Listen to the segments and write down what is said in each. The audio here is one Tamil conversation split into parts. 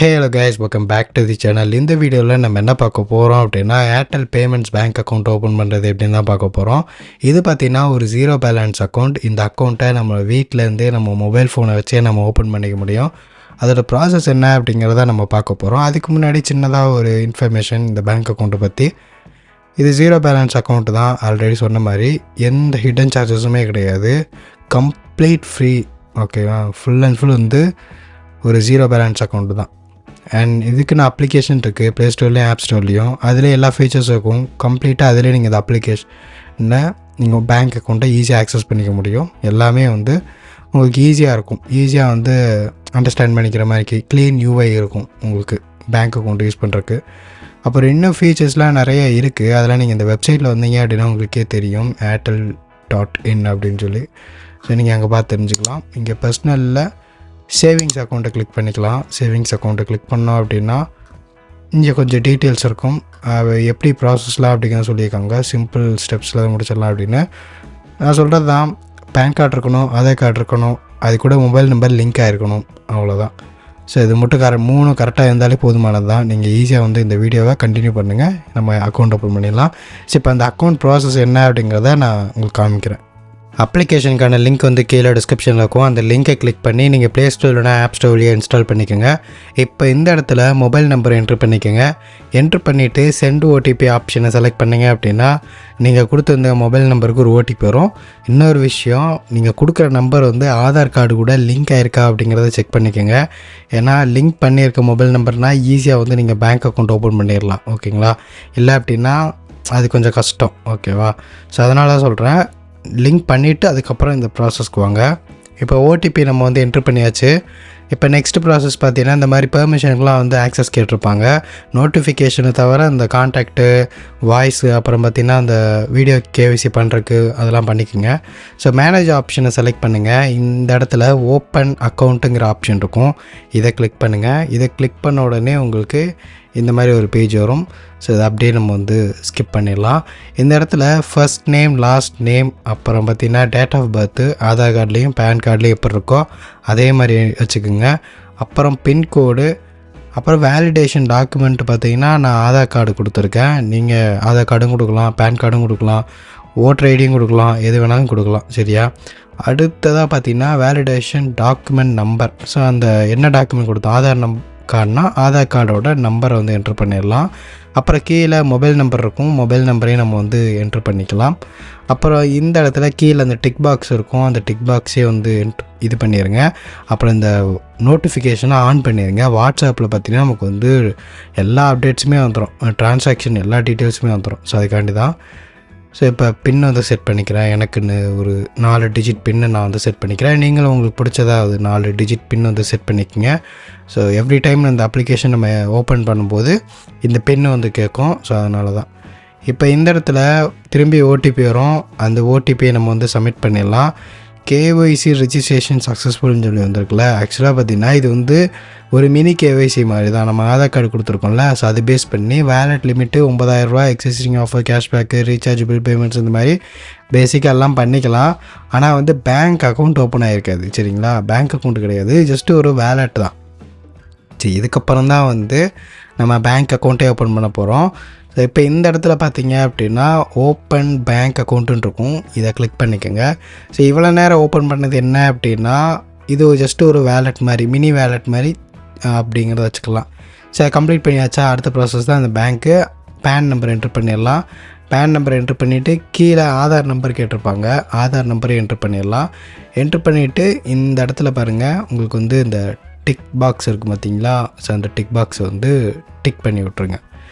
Hello guys, welcome back to the channel. இந்த வீடியோவில் நம்ம என்ன பார்க்க போகிறோம் அப்படின்னா Airtel payments bank account open பண்ணுறது எப்படின்னு தான் பார்க்க போகிறோம். இது பார்த்திங்கன்னா ஒரு ஜீரோ பேலன்ஸ் அக்கௌண்ட். இந்த அக்கௌண்ட்டை நம்ம வீட்டிலேருந்தே நம்ம மொபைல் ஃபோனை வச்சே நம்ம ஓப்பன் பண்ணிக்க முடியும். அதோட ப்ராசஸ் என்ன அப்படிங்கிறத நம்ம பார்க்க போகிறோம். அதுக்கு முன்னாடி சின்னதாக ஒரு இன்ஃபர்மேஷன் இந்த பேங்க் அக்கௌண்ட்டை பற்றி. இது ஜீரோ பேலன்ஸ் அக்கௌண்ட்டு தான். ஆல்ரெடி சொன்ன மாதிரி எந்த ஹிடன் சார்ஜஸுமே கிடையாது. Complete free. ஓகேவா? ஃபுல் அண்ட் ஃபுல் வந்து ஒரு ஜீரோ பேலன்ஸ் அக்கௌண்ட்டு தான். அண்ட் இதுக்குன்னு அப்ளிகேஷன் இருக்குது ப்ளே ஸ்டோர்லேயும் ஆப் ஸ்டோர்லேயும். அதிலே எல்லா ஃபீச்சர்ஸும் இருக்கும். கம்ப்ளீட்டாக அதிலே நீங்கள் இந்த அப்ளிகேஷனை நீங்கள் பேங்க் அக்கௌண்ட்டை ஈஸியாக ஆக்சஸ் பண்ணிக்க முடியும். எல்லாமே வந்து உங்களுக்கு ஈஸியாக இருக்கும். ஈஸியாக வந்து அண்டர்ஸ்டாண்ட் பண்ணிக்கிற மாதிரி க்ளீன் யூஐ இருக்கும் உங்களுக்கு பேங்க் அக்கௌண்ட் யூஸ் பண்ணுறதுக்கு. அப்புறம் இன்னும் ஃபீச்சர்ஸ்லாம் நிறைய இருக்குது. அதெல்லாம் நீங்கள் இந்த வெப்சைட்டில் வந்தீங்க அப்படின்னா உங்களுக்கே தெரியும், airtel.in அப்படின்னு சொல்லி. ஸோ நீங்கள் அங்கே பார்த்து தெரிஞ்சுக்கலாம். இங்கே பர்சனலில் சேவிங்ஸ் அக்கௌண்ட்டை கிளிக் பண்ணிக்கலாம். சேவிங்ஸ் அக்கௌண்ட்டை கிளிக் பண்ணோம் அப்படின்னா இங்கே கொஞ்சம் டீட்டெயில்ஸ் இருக்கும். எப்படி ப்ராசஸ்லாம் அப்படிங்கிற சொல்லியிருக்காங்க. சிம்பிள் ஸ்டெப்ஸில் முடிச்சிடலாம் அப்படின்னு. நான் சொல்கிறது தான், பேன் கார்டு இருக்கணும், ஆதார் கார்டு இருக்கணும், அது கூட மொபைல் நம்பர் லிங்க் ஆகிருக்கணும், அவ்வளோதான். ஸோ இது மட்டும் மூணு கரெக்டாக இருந்தாலே போதுமானது தான். நீங்கள் ஈஸியாக வந்து இந்த வீடியோவை கண்டினியூ பண்ணுங்கள், நம்ம அக்கௌண்ட் ஓப்பன் பண்ணிடலாம். ஸோ இப்போ அந்த அக்கௌண்ட் ப்ராசஸ் என்ன அப்படிங்கிறத நான் உங்களுக்கு காமிக்கிறேன். அப்ளிகேஷனுக்கான லிங்க் வந்து கீழே டிஸ்கிரிப்ஷனில் இருக்கும். அந்த லிங்கை கிளிக் பண்ணி நீங்கள் ப்ளே ஸ்டோர்னா ஆப் ஸ்டோர்லேயே இன்ஸ்டால் பண்ணிக்கோங்க. இப்போ இந்த இடத்துல மொபைல் நம்பரை என்ட்ரு பண்ணிக்கோங்க. என்ட்ரு பண்ணிவிட்டு சென்ட் ஓடிபி ஆப்ஷனை செலக்ட் பண்ணிங்க அப்படின்னா நீங்கள் கொடுத்துருந்த மொபைல் நம்பருக்கு ஒரு ஓடிபி வரும். இன்னொரு விஷயம், நீங்கள் கொடுக்குற நம்பர் வந்து ஆதார் கார்டு கூட லிங்க் ஆகிருக்கா அப்படிங்கிறத செக் பண்ணிக்கோங்க. ஏன்னா லிங்க் பண்ணியிருக்க மொபைல் நம்பர்னால் ஈஸியாக வந்து நீங்கள் பேங்க் அக்கௌண்ட் ஓப்பன் பண்ணிடலாம். ஓகேங்களா? இல்லை அப்படின்னா அது கொஞ்சம் கஷ்டம். ஓகேவா? ஸோ அதனால தான் சொல்கிறேன், லிங்க் பண்ணிவிட்டு அதுக்கப்புறம் இந்த ப்ராசஸ்க்கு வாங்க. இப்போ ஓடிபி நம்ம வந்து என்ட்ரு பண்ணியாச்சு. இப்போ நெக்ஸ்ட் ப்ராசஸ் பார்த்தீங்கன்னா இந்த மாதிரி பெர்மிஷனுக்குலாம் வந்து ஆக்சஸ் கேட்டிருப்பாங்க. நோட்டிஃபிகேஷனை தவிர இந்த கான்டாக்டு, வாய்ஸு, அப்புறம் பார்த்திங்கன்னா அந்த வீடியோ கேவிசி பண்ணுறதுக்கு அதெல்லாம் பண்ணிக்கோங்க. ஸோ மேனேஜ் ஆப்ஷனை செலக்ட் பண்ணுங்கள். இந்த இடத்துல ஓப்பன் அக்கௌண்ட்டுங்கிற ஆப்ஷன் இருக்கும். இதை கிளிக் பண்ணுங்கள். இதை கிளிக் பண்ண உடனே உங்களுக்கு இந்த மாதிரி ஒரு பேஜ் வரும். ஸோ இதை அப்படியே நம்ம வந்து ஸ்கிப் பண்ணிடலாம். இந்த இடத்துல ஃபர்ஸ்ட் நேம், லாஸ்ட் நேம், அப்புறம் பார்த்திங்கன்னா டேட் ஆஃப் பர்த்து ஆதார் கார்ட்லேயும் பேன் கார்ட்லேயும் எப்படி இருக்கோ அதே மாதிரி வச்சுக்கோங்க. அப்புறம் பின்கோடு, அப்புறம் வேலிடேஷன் டாக்குமெண்ட் பார்த்திங்கன்னா நான் ஆதார் கார்டு கொடுத்துருக்கேன். நீங்கள் ஆதார் கார்டும் கொடுக்கலாம், பேன் கார்டும் கொடுக்கலாம், ஓட்டர் ஐடியும் கொடுக்கலாம், எது வேணாலும் கொடுக்கலாம். சரியா? அடுத்ததாக பார்த்திங்கன்னா வேலிடேஷன் டாக்குமெண்ட் நம்பர். ஸோ அந்த என்ன டாக்குமெண்ட் கொடுத்தோம், ஆதார் கார்டுனா ஆதார் கார்டோட நம்பரை வந்து என்ட்ரு பண்ணிடலாம். அப்புறம் கீழே மொபைல் நம்பர் இருக்கும், மொபைல் நம்பரையும் நம்ம வந்து என்ட்ரு பண்ணிக்கலாம். அப்புறம் இந்த இடத்துல கீழே அந்த டிக் பாக்ஸ் இருக்கும், அந்த டிக் பாக்ஸே வந்து இது பண்ணிடுங்க. அப்புறம் இந்த நோட்டிஃபிகேஷனை ஆன் பண்ணிடுங்க. வாட்ஸ்அப்பில் பார்த்திங்கன்னா நமக்கு வந்து எல்லா அப்டேட்ஸுமே வந்துடும், ட்ரான்சாக்ஷன் எல்லா டீட்டெயில்ஸுமே வந்துடும். ஸோ அதுக்காண்டி தான். ஸோ இப்போ பின் வந்து செட் பண்ணிக்கிறேன். எனக்குன்னு ஒரு 4 டிஜிட் பின்னு நான் வந்து செட் பண்ணிக்கிறேன். நீங்களும் உங்களுக்கு பிடிச்சதாக 4 டிஜிட் பின் வந்து செட் பண்ணிக்கோங்க. ஸோ எவ்ரி டைம் இந்த அப்ளிகேஷன் நம்ம ஓப்பன் பண்ணும்போது இந்த பின்னு வந்து கேட்கும். ஸோ அதனால தான். இப்போ இந்த இடத்துல திரும்பி ஓடிபி வரும். அந்த ஓடிபியை நம்ம வந்து சப்மிட் பண்ணிடலாம். கேஒய்சி ரெஜிஸ்ட்ரேஷன் சக்ஸஸ்ஃபுல்னு சொல்லி வந்திருக்குல்ல. ஆக்சுவலாக பார்த்திங்கன்னா இது வந்து ஒரு மினி கேஒய்சி மாதிரி தான். நம்ம ஆதார் கார்டு கொடுத்துருக்கோம்ல, ஸோ அது பேஸ் பண்ணி வேலட் லிமிட்டு 9000 ரூபா, existing offer, cashback, rechargeable payments இந்த மாதிரி பேசிக்காக எல்லாம் பண்ணிக்கலாம். ஆனால் வந்து பேங்க் அக்கௌண்ட் ஓப்பன் ஆகிருக்காது. சரிங்களா? பேங்க் அக்கௌண்ட் கிடையாது, ஜஸ்ட்டு ஒரு வேலட் தான். சரி, இதுக்கப்புறம் தான் வந்து நம்ம பேங்க் அக்கௌண்ட்டே ஓப்பன் பண்ண போகிறோம். ஸோ இப்போ இந்த இடத்துல பார்த்தீங்க அப்படின்னா ஓப்பன் பேங்க் அக்கௌண்ட்டுன்னு இருக்கும். இதை கிளிக் பண்ணிக்கோங்க. ஸோ இவ்வளோ நேரம் ஓப்பன் பண்ணது என்ன அப்படின்னா இது ஜஸ்ட்டு ஒரு வேலட் மாதிரி, மினி வேலட் மாதிரி அப்படிங்கிறத வச்சுக்கலாம். ஸோ கம்ப்ளீட் பண்ணியாச்சா? அடுத்த ப்ராசஸ் தான் இந்த பேங்க்கு. பேன் நம்பர் என்ட்ரு பண்ணிடலாம். பேன் நம்பர் என்ட்ரு பண்ணிவிட்டு கீழே ஆதார் நம்பர் கேட்டிருப்பாங்க, ஆதார் நம்பரை என்ட்ரு பண்ணிடலாம். என்ட்ரு பண்ணிவிட்டு இந்த இடத்துல பாருங்கள், உங்களுக்கு வந்து இந்த டிக் பாக்ஸ் இருக்குது பார்த்தீங்களா? ஸோ அந்த டிக் பாக்ஸை வந்து டிக் பண்ணி விட்ருங்க.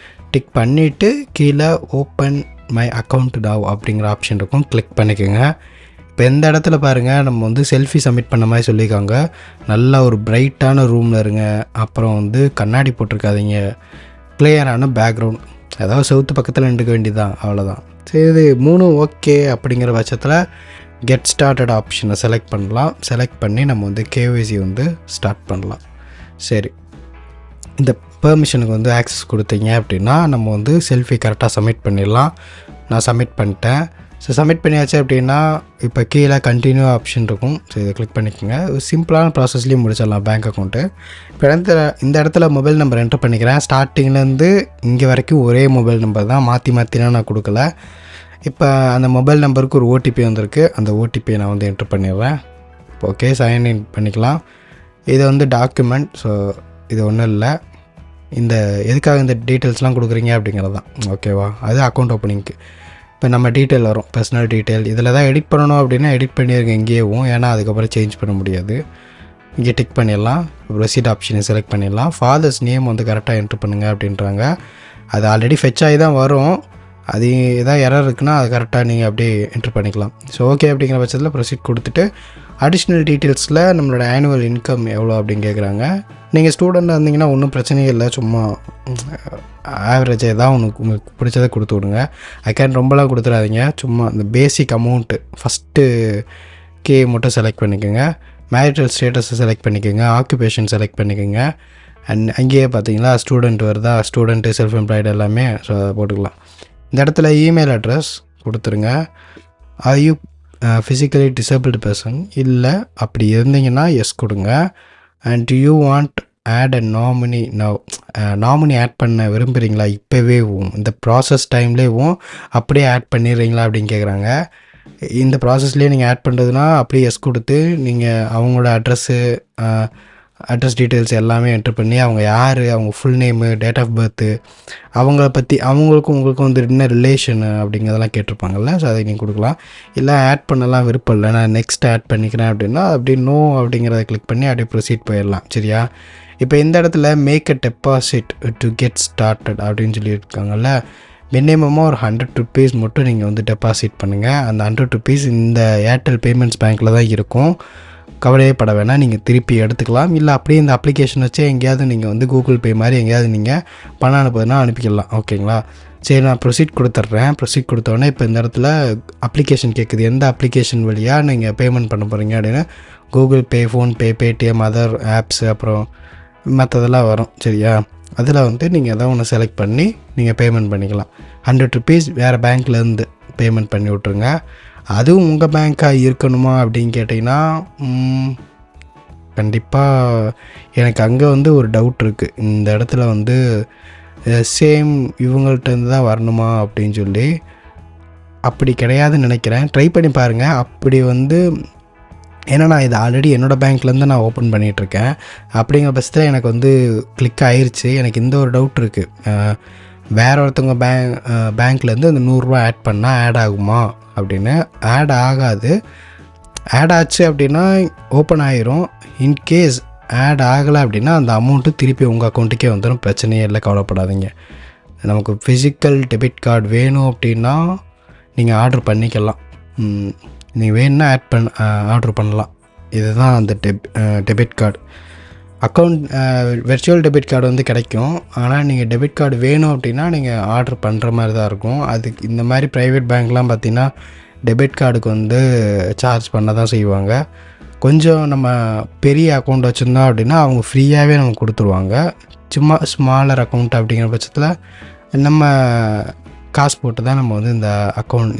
டிக் பண்ணிவிட்டு கீழே ஓப்பன் மை அக்கௌண்ட் நவ் அப்படிங்கிற ஆப்ஷன் இருக்கும், கிளிக் பண்ணிக்கோங்க. இப்போ எந்த இடத்துல பாருங்கள், நம்ம வந்து செல்ஃபி சப்மிட் பண்ண மாதிரி சொல்லியிருக்காங்க. நல்லா ஒரு பிரைட்டான ரூமில் இருங்க. அப்புறம் வந்து கண்ணாடி போட்டிருக்காதீங்க. கிளியரான பேக்ரவுண்ட், அதாவது செவுத்து பக்கத்தில் நின்றுக்க வேண்டியதுதான், அவ்வளோதான். சரி, இது 3 ஓகே அப்படிங்கிற பட்சத்தில் கெட் ஸ்டார்டட் ஆப்ஷனை செலக்ட் பண்ணலாம். செலக்ட் பண்ணி நம்ம வந்து கேஒய்சி வந்து ஸ்டார்ட் பண்ணலாம். சரி, இந்த பெர்மிஷனுக்கு வந்து ஆக்சஸ் கொடுத்தீங்க அப்படின்னா நம்ம வந்து செல்ஃபி கரெக்டாக சப்மிட் பண்ணிடலாம். நான் சப்மிட் பண்ணிட்டேன். ஸோ சப்மிட் பண்ணியாச்சு அப்படின்னா இப்போ கீழே கண்டினியூ ஆப்ஷன் இருக்கும். ஸோ இதை கிளிக் பண்ணிக்கோங்க. சிம்பிளான ப்ராசஸ்லேயும் முடிச்சிடலாம் பேங்க் அக்கௌண்ட்டு. இப்போ இந்த இடத்துல மொபைல் நம்பர் என்டர் பண்ணிக்கிறேன். ஸ்டார்டிங்லேருந்து இங்கே வரைக்கும் ஒரே மொபைல் நம்பர் தான், மாற்றிலாம் நான் கொடுக்கல. இப்போ அந்த மொபைல் நம்பருக்கு ஒரு ஓடிபி வந்திருக்கு. அந்த ஓடிபியை நான் வந்து என்டர் பண்ணிடுறேன். ஓகே, சைன்இன் பண்ணிக்கலாம். இது வந்து டாக்குமெண்ட். ஸோ இது ஒன்றும் இல்லை, இந்த எதுக்காக இந்த டீட்டெயில்ஸ்லாம் கொடுக்குறீங்க அப்படிங்கிறது தான். ஓகேவா, அது அக்கௌண்ட் ஓப்பனிங்க்கு. இப்போ நம்ம டீட்டெயில் வரும், பர்சனல் டீட்டெயில். இதில் தான் எடிட் பண்ணணும் அப்படின்னா எடிட் பண்ணியிருக்கேன் இங்கேயும், ஏன்னா அதுக்கப்புறம் சேஞ்ச் பண்ண முடியாது. இங்கே டிக் பண்ணிடலாம். ப்ரொசீட் ஆப்ஷனை செலக்ட் பண்ணிடலாம். ஃபாதர்ஸ் நேம் வந்து கரெக்டாக என்ட்ரு பண்ணுங்கள் அப்படின்றாங்க. அது ஆல்ரெடி ஃபெச் ஆகி தான் வரும். அது எதாவது எரர் இருக்குன்னா அது கரெக்டாக நீங்கள் அப்படியே என்ட்ரு பண்ணிக்கலாம். ஸோ ஓகே அப்படிங்கிற பட்சத்தில் ப்ரொசீட் கொடுத்துட்டு அடிஷ்னல் டீட்டெயில்ஸில் நம்மளோட ஆனுவல் இன்கம் எவ்வளோ அப்படின்னு கேட்குறாங்க. நீங்கள் ஸ்டூடெண்ட்டாக இருந்தீங்கன்னா ஒன்றும் பிரச்சனையே இல்லை, சும்மா ஆவரேஜாக தான் உங்களுக்கு பிடிச்சதை கொடுத்து விடுங்க. அதுக்கான ரொம்பலாம் கொடுத்துடாதீங்க. சும்மா இந்த பேசிக் அமௌண்ட்டு ஃபஸ்ட்டு கே மட்டும் செலக்ட் பண்ணிக்கோங்க. மேரிட்டல் ஸ்டேட்டஸை செலக்ட் பண்ணிக்கோங்க. ஆக்குபேஷன் செலக்ட் பண்ணிக்கோங்க. அண்ட் அங்கேயே பார்த்தீங்களா ஸ்டூடெண்ட் வருதா, ஸ்டூடெண்ட்டு செல்ஃப் எம்ப்ளாய்டு எல்லாமே. ஸோ அதை போட்டுக்கலாம். இந்த இடத்துல இமெயில் அட்ரஸ் கொடுத்துருங்க. Are you physically disabled person, இல்லை அப்படி இருந்தீங்கன்னா எஸ் கொடுங்க. And do you want add a nominee now, nominee add பண்ண விரும்புகிறீங்களா இப்போவேவும், இந்த ப்ராசஸ் டைம்லேயும் அப்படியே ஆட் பண்ணிடுறீங்களா அப்படின்னு கேட்குறாங்க. இந்த ப்ராசஸ்லேயே நீங்கள் ஆட் பண்ணுறதுனா அப்படியே எஸ் கொடுத்து நீங்கள் அவங்களோட அட்ரஸ் டீட்டெயில்ஸ் எல்லாமே என்ட்ரு பண்ணி அவங்க யார், அவங்க full name, date of birth, அவங்கள பற்றி அவங்களுக்கும் உங்களுக்கும் வந்து என்ன ரிலேஷனு அப்படிங்கிறதெல்லாம் கேட்டிருப்பாங்கல்ல. ஸோ அதை நீங்கள் கொடுக்கலாம். இல்லை ஆட் பண்ணலாம் விருப்பம் இல்லை, நான் நெக்ஸ்ட் ஆட் பண்ணிக்கிறேன் அப்படின்னா அப்படி நோ அப்படிங்கிறத கிளிக் பண்ணி அப்படியே ப்ரொசீட் போயிடலாம். சரியா, இப்போ இந்த இடத்துல make a deposit to get started அப்படின்னு சொல்லியிருக்காங்கல்ல. மினிமமாக ஒரு 100 rupees மட்டும் நீங்கள் வந்து டெபாசிட் பண்ணுங்கள். அந்த 100 rupees இந்த ஏர்டெல் பேமெண்ட்ஸ் பேங்க்கில் தான் இருக்கும். கவலையே பட வேணாம், நீங்கள் திருப்பி எடுத்துக்கலாம். இல்லை அப்படியே இந்த அப்ளிகேஷன் வச்சு எங்கேயாவது நீங்கள் வந்து கூகுள் பே மாதிரி எங்கேயாவது நீங்கள் பணம் அனுப்புதுன்னா அனுப்பிக்கலாம். ஓகேங்களா, சரி நான் ப்ரொசீட் கொடுத்துட்றேன். ப்ரொசீட் கொடுத்தோடனே இப்போ இந்த இடத்துல அப்ளிகேஷன் கேட்குது. எந்த அப்ளிகேஷன் வழியாக நீங்கள் பேமெண்ட் பண்ண போகிறீங்க அப்படின்னு. Google Pay, PhonePe, Paytm, other apps, அப்புறம் மற்றதெல்லாம் வரும். சரியா, அதில் வந்து நீங்கள் எதாவது ஒன்று செலக்ட் பண்ணி நீங்கள் பேமெண்ட் பண்ணிக்கலாம். 100 rupees வேறு பேங்க்லேருந்து பேமெண்ட் பண்ணி விட்ருங்க. அதுவும் உங்கள் பேங்க்காக இருக்கணுமா அப்படின்னு கேட்டிங்கன்னா கண்டிப்பாக எனக்கு அங்கே வந்து ஒரு டவுட் இருக்குது. இந்த இடத்துல வந்து சேம் இவங்கள்ட்டேருந்து தான் வரணுமா அப்படின்னு சொல்லி. அப்படி கிடையாதுன்னு நினைக்கிறேன். ட்ரை பண்ணி பாருங்கள். அப்படி வந்து ஏன்னா நான் இது ஆல்ரெடி என்னோடய பேங்க்லேருந்து நான் ஓப்பன் பண்ணிகிட்ருக்கேன். அப்படிங்கிற பட்சத்தில் எனக்கு வந்து கிளிக் ஆயிடுச்சு. எனக்கு இந்த ஒரு டவுட் இருக்குது, வேறு ஒருத்தவங்க பேங்க்லேருந்து அந்த 100 ரூபா ஆட் பண்ணால் ஆட் ஆகுமா அப்படின்னு. ஆட் ஆகாது. ஆட் ஆச்சு அப்படின்னா ஓப்பன் ஆகிரும். இன்கேஸ் ஆட் ஆகலை அப்படின்னா அந்த அமௌண்ட்டு திருப்பி உங்கள் அக்கௌண்ட்டுக்கே வந்துடும். பிரச்சனையே இல்லை, கவலைப்படாதீங்க. நமக்கு ஃபிசிக்கல் டெபிட் கார்டு வேணும் அப்படின்னா நீங்கள் ஆர்டர் பண்ணிக்கலாம். நீங்கள் வேணுன்னா ஆர்டர் பண்ணலாம். இதுதான் அந்த debit card account. Virtual debit card வந்து கிடைக்கும். ஆனால் நீங்கள் டெபிட் கார்டு வேணும் அப்படின்னா நீங்கள் ஆர்டர் பண்ணுற மாதிரி தான் இருக்கும். அதுக்கு இந்த மாதிரி ப்ரைவேட் பேங்க்லாம் பார்த்திங்கன்னா டெபிட் கார்டுக்கு வந்து சார்ஜ் பண்ண தான் செய்வாங்க. கொஞ்சம் நம்ம பெரிய அக்கௌண்ட் வச்சுருந்தோம் அப்படின்னா அவங்க ஃப்ரீயாகவே நமக்கு கொடுத்துருவாங்க. சும்மா ஸ்மாலர் அக்கௌண்ட் அப்படிங்கிற பட்சத்தில் நம்ம காசு போட்டு தான் நம்ம வந்து இந்த அக்கௌண்ட்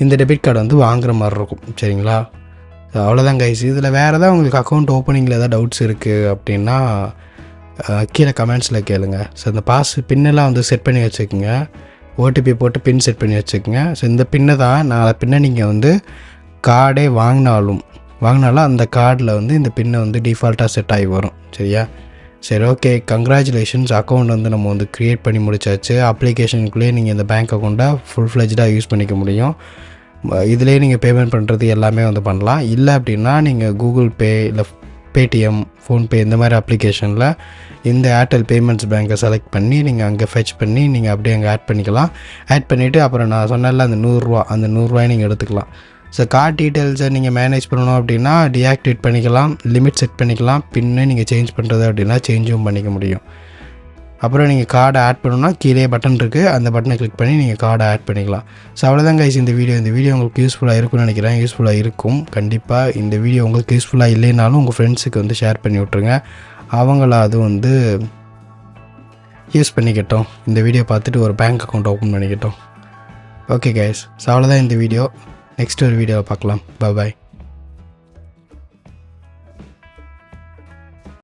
இந்த டெபிட் கார்டு வந்து வாங்குகிற மாதிரி இருக்கும். சரிங்களா, அவ்வளோதான் கைஸ். இதில் வேறு ஏதாவது உங்களுக்கு அக்கௌண்ட் ஓப்பனிங்கில் ஏதாவது டவுட்ஸ் இருக்குது அப்படின்னா கீழே கமெண்ட்ஸில் கேளுங்க. ஸோ இந்த பின்னெல்லாம் வந்து செட் பண்ணி வச்சுக்கோங்க. ஓடிபி போட்டு பின் செட் பண்ணி வச்சுக்கோங்க. ஸோ இந்த பின்னை தான் நாளை பின்ன நீங்கள் வந்து கார்டே வாங்கினாலும் அந்த கார்டில் வந்து இந்த பின்னை வந்து டிஃபால்ட்டாக செட் ஆகி வரும். சரியா, சரி ஓகே, கங்க்ராச்சுலேஷன்ஸ். அக்கௌண்ட் வந்து நம்ம வந்து க்ரியேட் பண்ணி முடிச்சாச்சு. அப்ளிகேஷனுக்குள்ளேயே நீங்கள் இந்த பேங்க் அக்கௌண்ட்டை ஃபுல் ஃப்ளெஜ்டாக யூஸ் பண்ணிக்க முடியும். இதிலே நீங்கள் பேமெண்ட் பண்ணுறது எல்லாமே வந்து பண்ணலாம். இல்லை அப்படின்னா நீங்கள் கூகுள் பே, இல்லை பேடிஎம், ஃபோன்பே இந்த மாதிரி அப்ளிகேஷனில் இந்த ஏர்டெல் பேமெண்ட்ஸ் பேங்க்கை செலக்ட் பண்ணி நீங்கள் அங்கே ஃபெச் பண்ணி நீங்கள் அப்படியே அங்கே ஆட் பண்ணிக்கலாம். ஆட் பண்ணிவிட்டு அப்புறம் நான் சொன்னல அந்த 100 ரூபாய் நீங்கள் எடுத்துக்கலாம். ஸோ கார்டு டீட்டெயில்ஸை நீங்கள் மேனேஜ் பண்ணணும் அப்படின்னா டீஆக்டிவேட் பண்ணிக்கலாம், லிமிட் செட் பண்ணிக்கலாம். பின்னு நீங்கள் சேஞ்ச் பண்ணுறது அப்படின்னா சேஞ்சும் பண்ணிக்க முடியும். அப்புறம் நீங்கள் கார்டை ஆட் பண்ணணும்னா கீழே பட்டன் இருக்குது, அந்த பட்டனை கிளிக் பண்ணி நீங்கள் கார்டை ஆட் பண்ணிக்கலாம். ஸோ அவ்வளோதான் கைஸ் இந்த வீடியோ உங்களுக்கு யூஸ்ஃபுல்லாக இருக்கும்னு நினைக்கிறேன். யூஸ்ஃபுல்லாக இருக்கும் கண்டிப்பாக. இந்த வீடியோ உங்களுக்கு யூஸ்ஃபுல்லாக இல்லைனாலும் உங்கள் ஃப்ரெண்ட்ஸுக்கு வந்து ஷேர் பண்ணி விட்ருங்க. அவங்கள அது வந்து யூஸ் பண்ணிக்கட்டும். இந்த வீடியோ பார்த்துட்டு ஒரு பேங்க் அக்கௌண்ட் ஓப்பன் பண்ணிக்கட்டும். ஓகே கைஸ், ஸோ அவ்வளோதான் இந்த வீடியோ. நெக்ஸ்ட் ஒரு வீடியோவை பார்க்கலாம். பாய்.